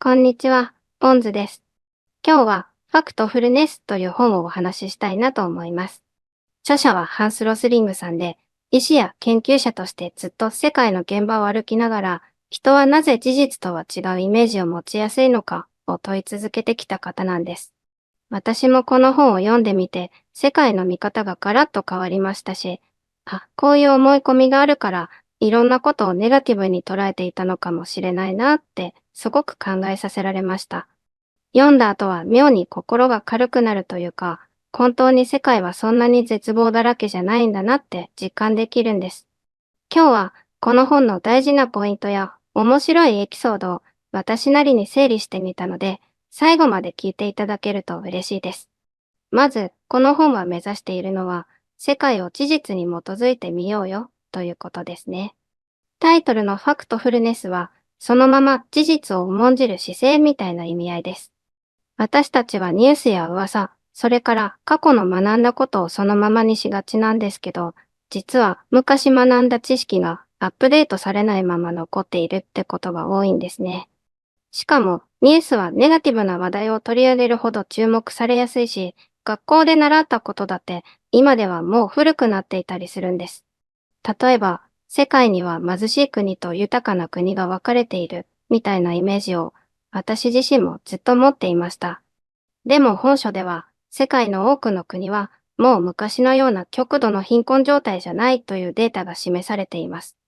こんにちは、ボンズです。今日はファクトフルネスという本をお話ししたいなと思います。著者はハンス・ロスリングさんで、医師や研究者としてずっと世界の現場を歩きながら、人はなぜ事実とは違うイメージを持ちやすいのかを問い続けてきた方なんです。私もこの本を読んでみて、世界の見方がガラッと変わりましたし、こういう思い込みがあるから、いろんなことをネガティブに捉えていたのかもしれないなって、すごく考えさせられました。読んだ後は妙に心が軽くなるというか、本当に世界はそんなに絶望だらけじゃないんだなって実感できるんです。今日はこの本の大事なポイントや面白いエピソードを私なりに整理してみたので、最後まで聞いていただけると嬉しいです。まず、この本は目指しているのは、世界を事実に基づいてみようよということですね。タイトルのファクトフルネスは、そのまま事実を重んじる姿勢みたいな意味合いです。私たちはニュースや噂、それから過去の学んだことをそのままにしがちなんですけど、実は昔学んだ知識がアップデートされないまま残っているってことが多いんですね。しかも、ニュースはネガティブな話題を取り上げるほど注目されやすいし、学校で習ったことだって今ではもう古くなっていたりするんです。例えば、世界には貧しい国と豊かな国が分かれているみたいなイメージを私自身もずっと持っていました。でも本書では、世界の多くの国はもう昔のような極度の貧困状態じゃないというデータが示されています。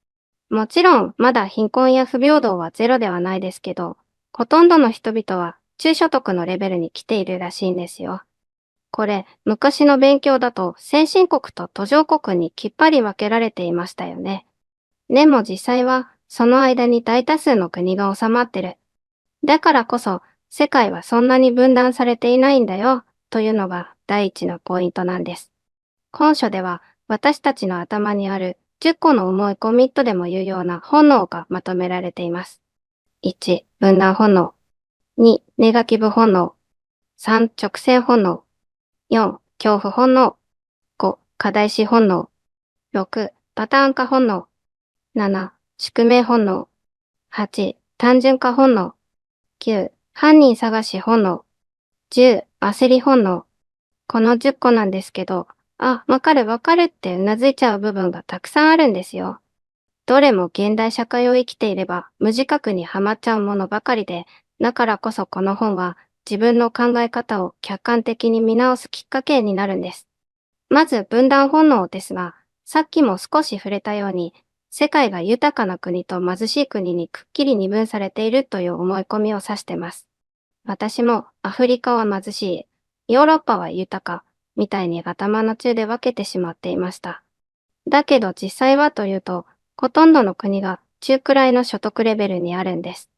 もちろん、まだ貧困や不平等はゼロではないですけど、ほとんどの人々は中所得のレベルに来ているらしいんですよ。これ、昔の勉強だと先進国と途上国にきっぱり分けられていましたよね。でも実際は、その間に大多数の国が収まってる。だからこそ、世界はそんなに分断されていないんだよ、というのが第一のポイントなんです。本書では、私たちの頭にある10個の思い込みとでも言うような本能がまとめられています。1、分断本能。2、ネガティブ本能。3、直線本能。4、恐怖本能。5、課題視本能。6、パターン化本能。7、宿命本能。8、単純化本能。9、犯人探し本能。10、焦り本能。この10個なんですけど、わかるわかるってうなずいちゃう部分がたくさんあるんですよ。どれも現代社会を生きていれば無自覚にはまっちゃうものばかりで、だからこそこの本は自分の考え方を客観的に見直すきっかけになるんです。まず分断本能ですが、さっきも少し触れたように、世界が豊かな国と貧しい国にくっきり二分されているという思い込みを指してます。私もアフリカは貧しい、ヨーロッパは豊か、みたいに頭の中で分けてしまっていました。だけど実際はというと、ほとんどの国が中くらいの所得レベルにあるんです。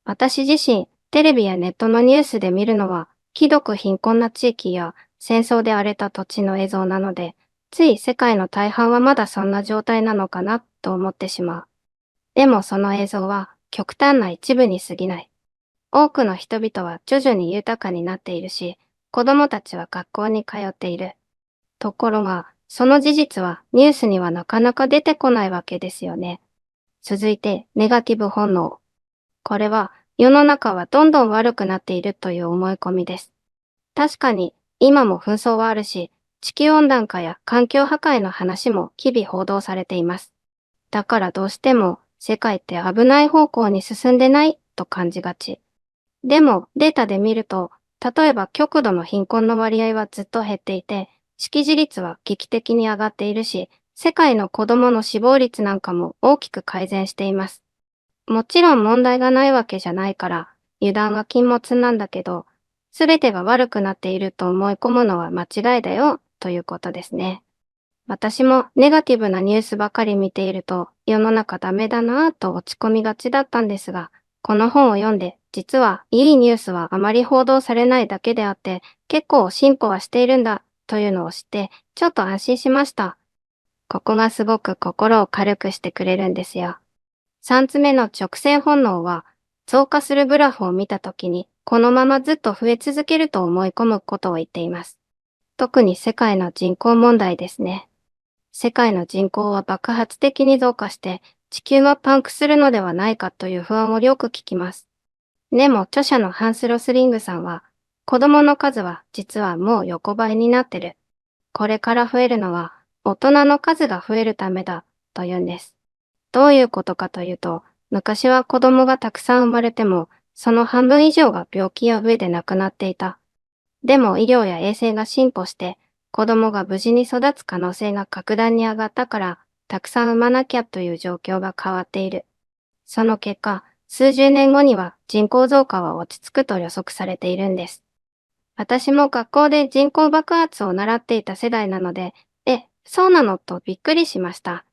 私自身、テレビやネットのニュースで見るのは、ひどく貧困な地域や戦争で荒れた土地の映像なので、つい世界の大半はまだそんな状態なのかなと思ってしまう。でもその映像は極端な一部に過ぎない。多くの人々は徐々に豊かになっているし、子供たちは学校に通っている。ところが、その事実はニュースにはなかなか出てこないわけですよね。続いて、ネガティブ本能。これは、世の中はどんどん悪くなっているという思い込みです。確かに、今も紛争はあるし、地球温暖化や環境破壊の話も日々報道されています。だからどうしても、世界って危ない方向に進んでないと感じがち。でも、データで見ると、例えば極度の貧困の割合はずっと減っていて、識字率は劇的に上がっているし、世界の子供の死亡率なんかも大きく改善しています。もちろん問題がないわけじゃないから、油断は禁物なんだけど、すべてが悪くなっていると思い込むのは間違いだよ、ということですね。私もネガティブなニュースばかり見ていると、世の中ダメだなぁと落ち込みがちだったんですが、この本を読んで、実はいいニュースはあまり報道されないだけであって、結構進歩はしているんだ、というのを知って、ちょっと安心しました。ここがすごく心を軽くしてくれるんですよ。三つ目の直線本能は、増加するグラフを見たときに、このままずっと増え続けると思い込むことを言っています。特に世界の人口問題ですね。世界の人口は爆発的に増加して、地球はパンクするのではないかという不安をよく聞きます。でも著者のハンス・ロスリングさんは、子供の数は実はもう横ばいになってる。これから増えるのは大人の数が増えるためだと言うんです。どういうことかというと、昔は子供がたくさん生まれても、その半分以上が病気や飢えで亡くなっていた。でも医療や衛生が進歩して、子供が無事に育つ可能性が格段に上がったから、たくさん産まなきゃという状況が変わっている。その結果、数十年後には人口増加は落ち着くと予測されているんです。私も学校で人口爆発を習っていた世代なので、そうなのとびっくりしました。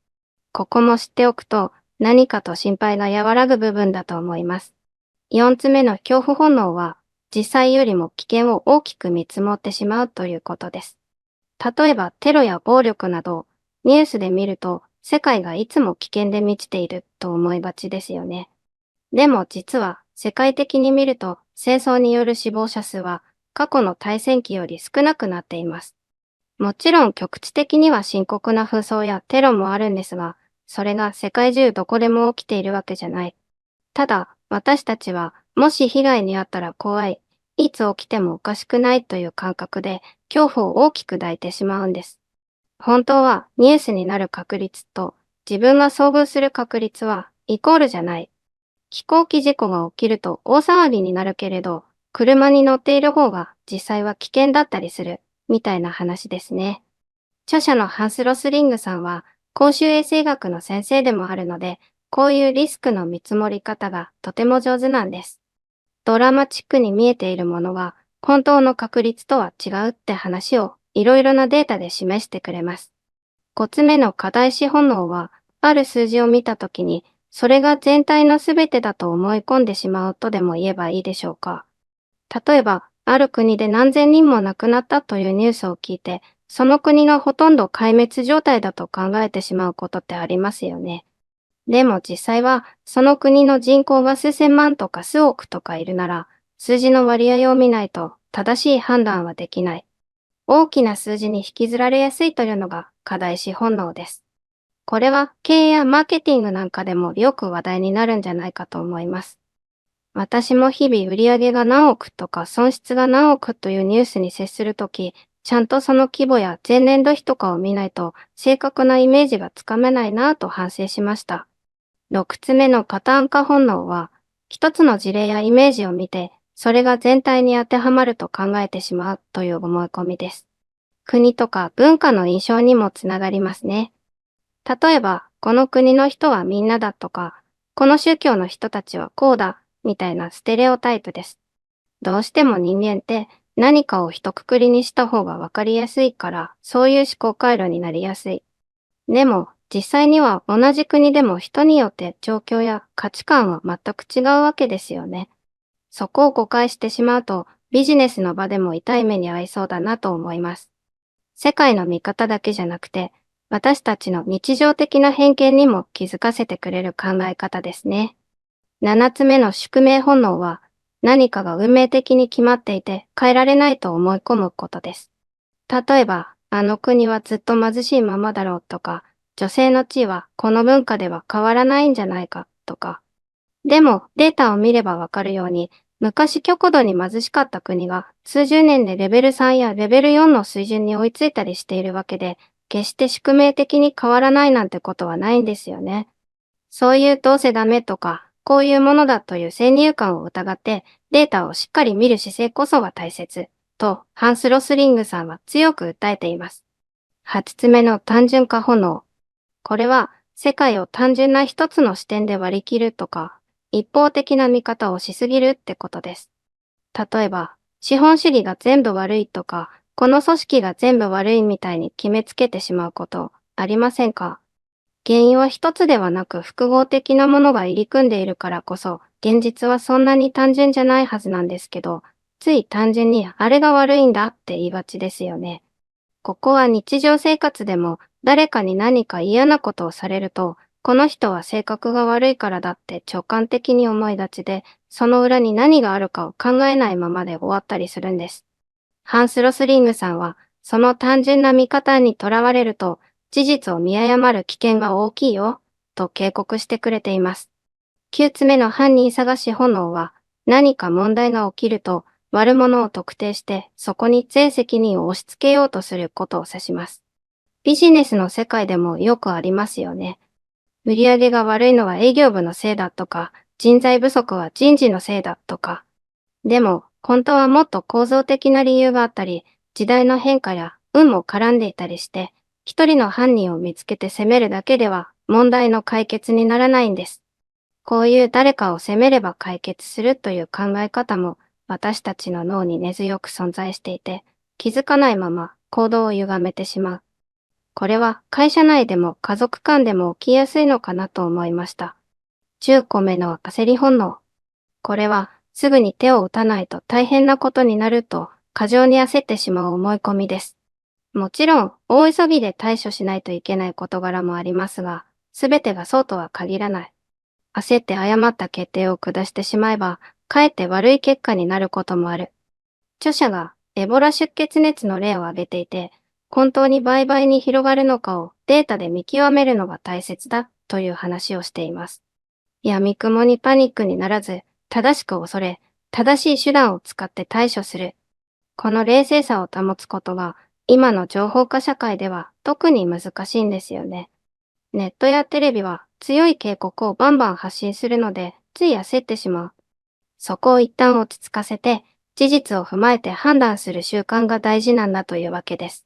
ここも知っておくと、何かと心配が和らぐ部分だと思います。4つ目の恐怖本能は、実際よりも危険を大きく見積もってしまうということです。例えばテロや暴力など、ニュースで見ると、世界がいつも危険で満ちていると思いがちですよね。でも実は、世界的に見ると、戦争による死亡者数は、過去の大戦期より少なくなっています。もちろん局地的には深刻な紛争やテロもあるんですが、それが世界中どこでも起きているわけじゃない。ただ、私たちは、もし被害に遭ったら怖い、いつ起きてもおかしくないという感覚で、恐怖を大きく抱いてしまうんです。本当は、ニュースになる確率と、自分が遭遇する確率は、イコールじゃない。飛行機事故が起きると大騒ぎになるけれど、車に乗っている方が実際は危険だったりする、みたいな話ですね。著者のハンス・ロスリングさんは、公衆衛生学の先生でもあるので、こういうリスクの見積もり方がとても上手なんです。ドラマチックに見えているものは、本当の確率とは違うって話をいろいろなデータで示してくれます。5つ目の課題資本能は、ある数字を見たときに、それが全体のすべてだと思い込んでしまうとでも言えばいいでしょうか。例えば、ある国で何千人も亡くなったというニュースを聞いて、その国がほとんど壊滅状態だと考えてしまうことってありますよね。でも実際は、その国の人口が数千万とか数億とかいるなら、数字の割合を見ないと正しい判断はできない。大きな数字に引きずられやすいというのが課題資本能です。これは経営やマーケティングなんかでもよく話題になるんじゃないかと思います。私も日々売上が何億とか損失が何億というニュースに接するとき、ちゃんとその規模や前年度比とかを見ないと正確なイメージがつかめないなぁと反省しました。6つ目のパターン化本能は、一つの事例やイメージを見て、それが全体に当てはまると考えてしまうという思い込みです。国とか文化の印象にもつながりますね。例えば、この国の人はみんなだとか、この宗教の人たちはこうだ、みたいなステレオタイプです。どうしても人間って何かを一括りにした方がわかりやすいから、そういう思考回路になりやすい。でも、実際には同じ国でも人によって状況や価値観は全く違うわけですよね。そこを誤解してしまうと、ビジネスの場でも痛い目に遭いそうだなと思います。世界の見方だけじゃなくて、私たちの日常的な偏見にも気づかせてくれる考え方ですね。7つ目の宿命本能は、何かが運命的に決まっていて変えられないと思い込むことです。例えば、あの国はずっと貧しいままだろうとか、女性の地位はこの文化では変わらないんじゃないかとか。でも、データを見ればわかるように、昔極度に貧しかった国が数十年でレベル3やレベル4の水準に追いついたりしているわけで、決して宿命的に変わらないなんてことはないんですよね。そういうどうせダメとか、こういうものだという先入観を疑ってデータをしっかり見る姿勢こそが大切、とハンス・ロスリングさんは強く訴えています。8つ目の単純化本能。これは世界を単純な一つの視点で割り切るとか、一方的な見方をしすぎるってことです。例えば、資本主義が全部悪いとか、この組織が全部悪いみたいに決めつけてしまうことありませんか？原因は一つではなく複合的なものが入り組んでいるからこそ、現実はそんなに単純じゃないはずなんですけど、つい単純にあれが悪いんだって言いがちですよね。ここは日常生活でも誰かに何か嫌なことをされると、この人は性格が悪いからだって直感的に思いがちで、その裏に何があるかを考えないままで終わったりするんです。ハンス・ロスリングさんは、その単純な見方にとらわれると、事実を見誤る危険が大きいよ、と警告してくれています。9つ目の犯人探し本能は、何か問題が起きると、悪者を特定してそこに全責任を押し付けようとすることを指します。ビジネスの世界でもよくありますよね。売り上げが悪いのは営業部のせいだとか、人材不足は人事のせいだとか。でも、本当はもっと構造的な理由があったり、時代の変化や運も絡んでいたりして、一人の犯人を見つけて責めるだけでは問題の解決にならないんです。こういう誰かを責めれば解決するという考え方も私たちの脳に根強く存在していて、気づかないまま行動を歪めてしまう。これは会社内でも家族間でも起きやすいのかなと思いました。10個目の焦り本能。これはすぐに手を打たないと大変なことになると過剰に焦ってしまう思い込みです。もちろん大急ぎで対処しないといけない事柄もありますが、すべてがそうとは限らない。焦って誤った決定を下してしまえば、かえって悪い結果になることもある。著者がエボラ出血熱の例を挙げていて、本当に倍々に広がるのかをデータで見極めるのが大切だという話をしています。闇雲にパニックにならず、正しく恐れ、正しい手段を使って対処する。この冷静さを保つことが、今の情報化社会では特に難しいんですよね。ネットやテレビは強い警告をバンバン発信するので、つい焦ってしまう。そこを一旦落ち着かせて、事実を踏まえて判断する習慣が大事なんだというわけです。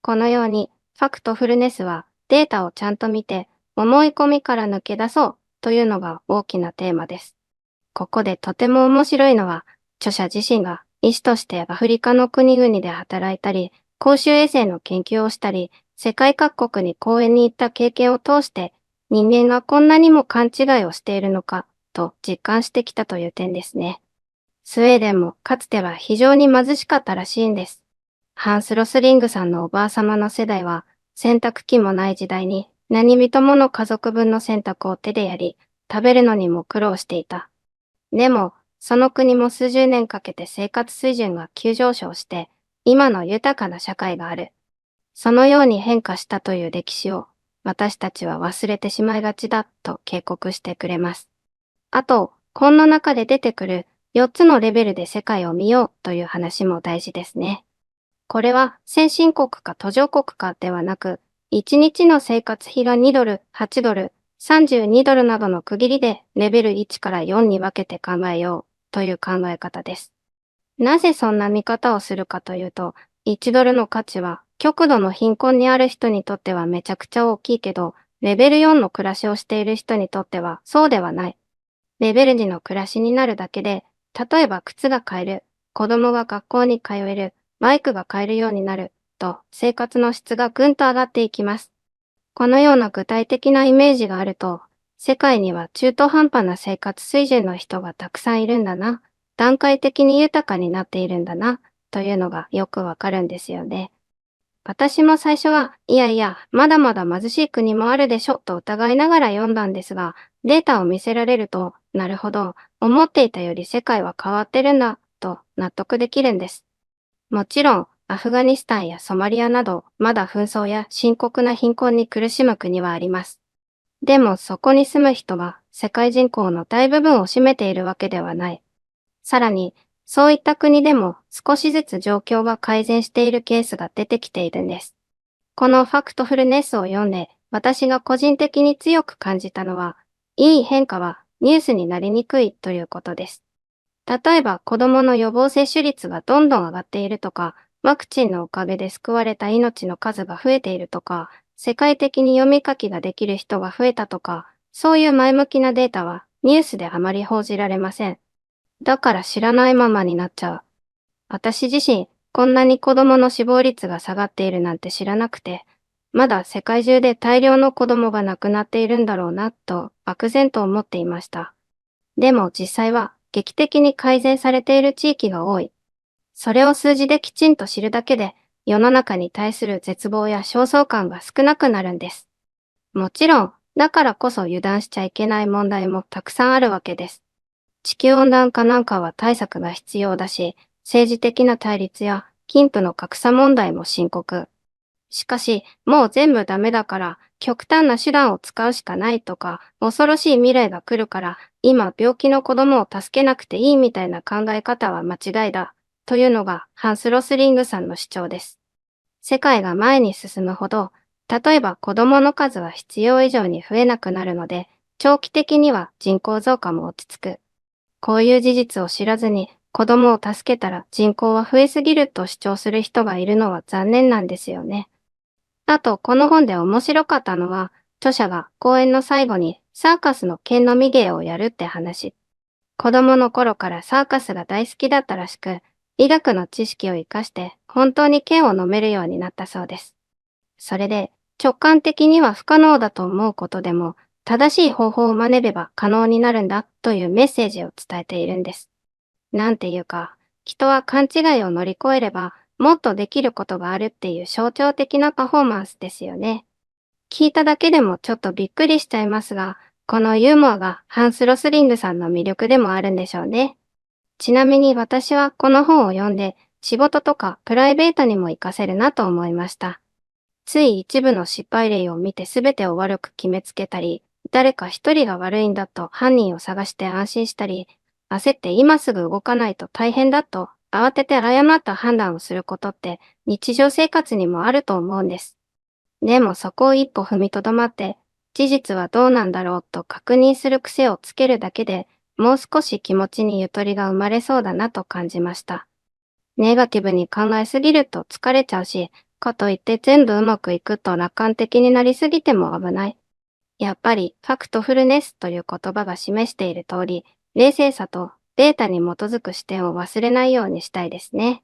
このように、ファクトフルネスはデータをちゃんと見て、思い込みから抜け出そうというのが大きなテーマです。ここでとても面白いのは、著者自身が医師としてアフリカの国々で働いたり、公衆衛生の研究をしたり、世界各国に講演に行った経験を通して、人間がこんなにも勘違いをしているのか、と実感してきたという点ですね。スウェーデンもかつては非常に貧しかったらしいんです。ハンス・ロスリングさんのおばあ様の世代は、洗濯機もない時代に何人もの家族分の洗濯を手でやり、食べるのにも苦労していた。でも、その国も数十年かけて生活水準が急上昇して、今の豊かな社会がある。そのように変化したという歴史を、私たちは忘れてしまいがちだと警告してくれます。あと、この中で出てくる4つのレベルで世界を見ようという話も大事ですね。これは先進国か途上国かではなく、1日の生活費が2ドル、8ドル、32ドルなどの区切りでレベル1から4に分けて考えようという考え方です。なぜそんな見方をするかというと、1ドルの価値は極度の貧困にある人にとってはめちゃくちゃ大きいけど、レベル4の暮らしをしている人にとってはそうではない。レベル2の暮らしになるだけで、例えば靴が買える、子供が学校に通える、バイクが買えるようになる、と生活の質がぐんと上がっていきます。このような具体的なイメージがあると、世界には中途半端な生活水準の人がたくさんいるんだな、段階的に豊かになっているんだな、というのがよくわかるんですよね。私も最初は、いやいや、まだまだ貧しい国もあるでしょ、と疑いながら読んだんですが、データを見せられると、なるほど、思っていたより世界は変わってるんだ、と納得できるんです。もちろん、アフガニスタンやソマリアなど、まだ紛争や深刻な貧困に苦しむ国はあります。でも、そこに住む人は、世界人口の大部分を占めているわけではない。さらに、そういった国でも少しずつ状況が改善しているケースが出てきているんです。このファクトフルネスを読んで、私が個人的に強く感じたのは、いい変化はニュースになりにくいということです。例えば子供の予防接種率がどんどん上がっているとか、ワクチンのおかげで救われた命の数が増えているとか、世界的に読み書きができる人が増えたとか、そういう前向きなデータはニュースであまり報じられません。だから知らないままになっちゃう。私自身、こんなに子供の死亡率が下がっているなんて知らなくて、まだ世界中で大量の子供が亡くなっているんだろうな、と漠然と思っていました。でも実際は劇的に改善されている地域が多い。それを数字できちんと知るだけで、世の中に対する絶望や焦燥感が少なくなるんです。もちろん、だからこそ油断しちゃいけない問題もたくさんあるわけです。地球温暖化なんかは対策が必要だし、政治的な対立や貧富の格差問題も深刻。しかし、もう全部ダメだから、極端な手段を使うしかないとか、恐ろしい未来が来るから、今病気の子供を助けなくていいみたいな考え方は間違いだ。というのがハンス・ロスリングさんの主張です。世界が前に進むほど、例えば子供の数は必要以上に増えなくなるので、長期的には人口増加も落ち着く。こういう事実を知らずに子供を助けたら人口は増えすぎると主張する人がいるのは残念なんですよね。あと、この本で面白かったのは、著者が講演の最後にサーカスの剣のみ芸をやるって話。子供の頃からサーカスが大好きだったらしく、医学の知識を活かして本当に剣を飲めるようになったそうです。それで、直感的には不可能だと思うことでも、正しい方法を真似れば可能になるんだというメッセージを伝えているんです。なんていうか、人は勘違いを乗り越えれば、もっとできることがあるっていう象徴的なパフォーマンスですよね。聞いただけでもちょっとびっくりしちゃいますが、このユーモアがハンス・ロスリングさんの魅力でもあるんでしょうね。ちなみに私はこの本を読んで、仕事とかプライベートにも活かせるなと思いました。つい一部の失敗例を見て全てを悪く決めつけたり、誰か一人が悪いんだと犯人を探して安心したり、焦って今すぐ動かないと大変だと慌てて誤った判断をすることって日常生活にもあると思うんです。でもそこを一歩踏みとどまって、事実はどうなんだろうと確認する癖をつけるだけで、もう少し気持ちにゆとりが生まれそうだなと感じました。ネガティブに考えすぎると疲れちゃうし、かといって全部うまくいくと楽観的になりすぎても危ない。やっぱりファクトフルネスという言葉が示している通り、冷静さとデータに基づく視点を忘れないようにしたいですね。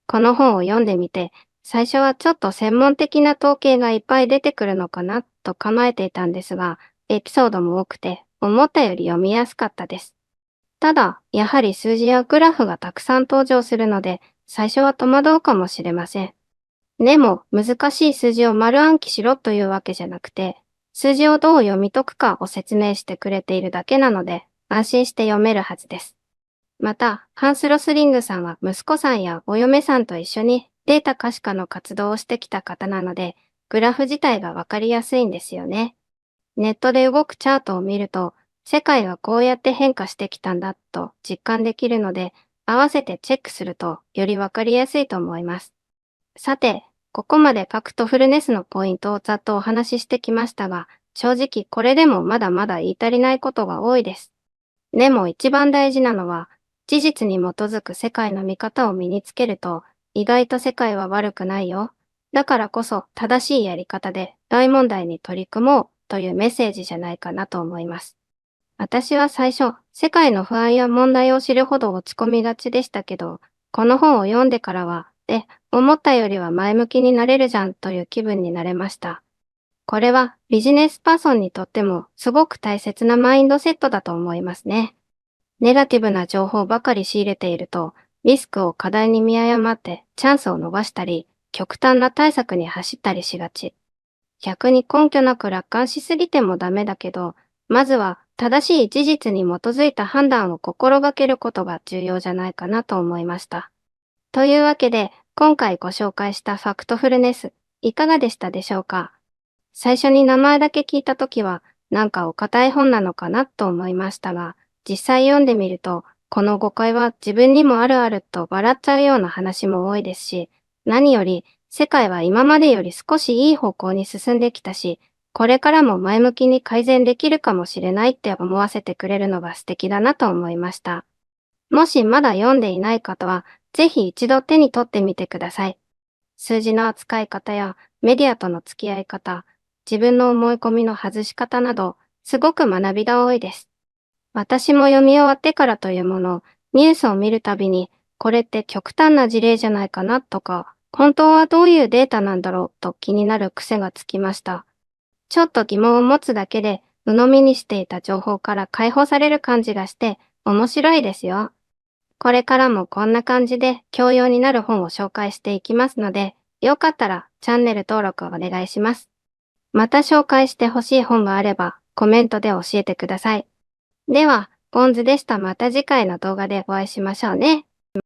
この本を読んでみて、最初はちょっと専門的な統計がいっぱい出てくるのかなと構えていたんですが、エピソードも多くて思ったより読みやすかったです。ただ、やはり数字やグラフがたくさん登場するので、最初は戸惑うかもしれません。でも、難しい数字を丸暗記しろというわけじゃなくて、数字をどう読み解くかを説明してくれているだけなので、安心して読めるはずです。また、ハンス・ロスリングさんは息子さんやお嫁さんと一緒にデータ可視化の活動をしてきた方なので、グラフ自体がわかりやすいんですよね。ネットで動くチャートを見ると、世界はこうやって変化してきたんだと実感できるので、合わせてチェックするとよりわかりやすいと思います。さて、ここまでファクトフルネスのポイントをざっとお話ししてきましたが、正直これでもまだまだ言い足りないことが多いです。でも一番大事なのは、事実に基づく世界の見方を身につけると、意外と世界は悪くないよ。だからこそ正しいやり方で大問題に取り組もうというメッセージじゃないかなと思います。私は最初、世界の不安や問題を知るほど落ち込みがちでしたけど、この本を読んでからは、思ったよりは前向きになれるじゃんという気分になれました。これはビジネスパーソンにとってもすごく大切なマインドセットだと思いますね。ネガティブな情報ばかり仕入れていると、リスクを過大に見誤ってチャンスを逃したり、極端な対策に走ったりしがち。逆に根拠なく楽観しすぎてもダメだけど、まずは正しい事実に基づいた判断を心がけることが重要じゃないかなと思いました。というわけで、今回ご紹介したファクトフルネス、いかがでしたでしょうか？最初に名前だけ聞いたときは、なんかお堅い本なのかなと思いましたが、実際読んでみると、この誤解は自分にもあるあると笑っちゃうような話も多いですし、何より世界は今までより少しいい方向に進んできたし、これからも前向きに改善できるかもしれないって思わせてくれるのが素敵だなと思いました。もしまだ読んでいない方は、ぜひ一度手に取ってみてください。数字の扱い方やメディアとの付き合い方、自分の思い込みの外し方など、すごく学びが多いです。私も読み終わってからというもの、ニュースを見るたびに、これって極端な事例じゃないかなとか、本当はどういうデータなんだろうと気になる癖がつきました。ちょっと疑問を持つだけで、鵜呑みにしていた情報から解放される感じがして、面白いですよ。これからもこんな感じで教養になる本を紹介していきますので、よかったらチャンネル登録をお願いします。また紹介してほしい本があればコメントで教えてください。では、ポンズでした。また次回の動画でお会いしましょうね。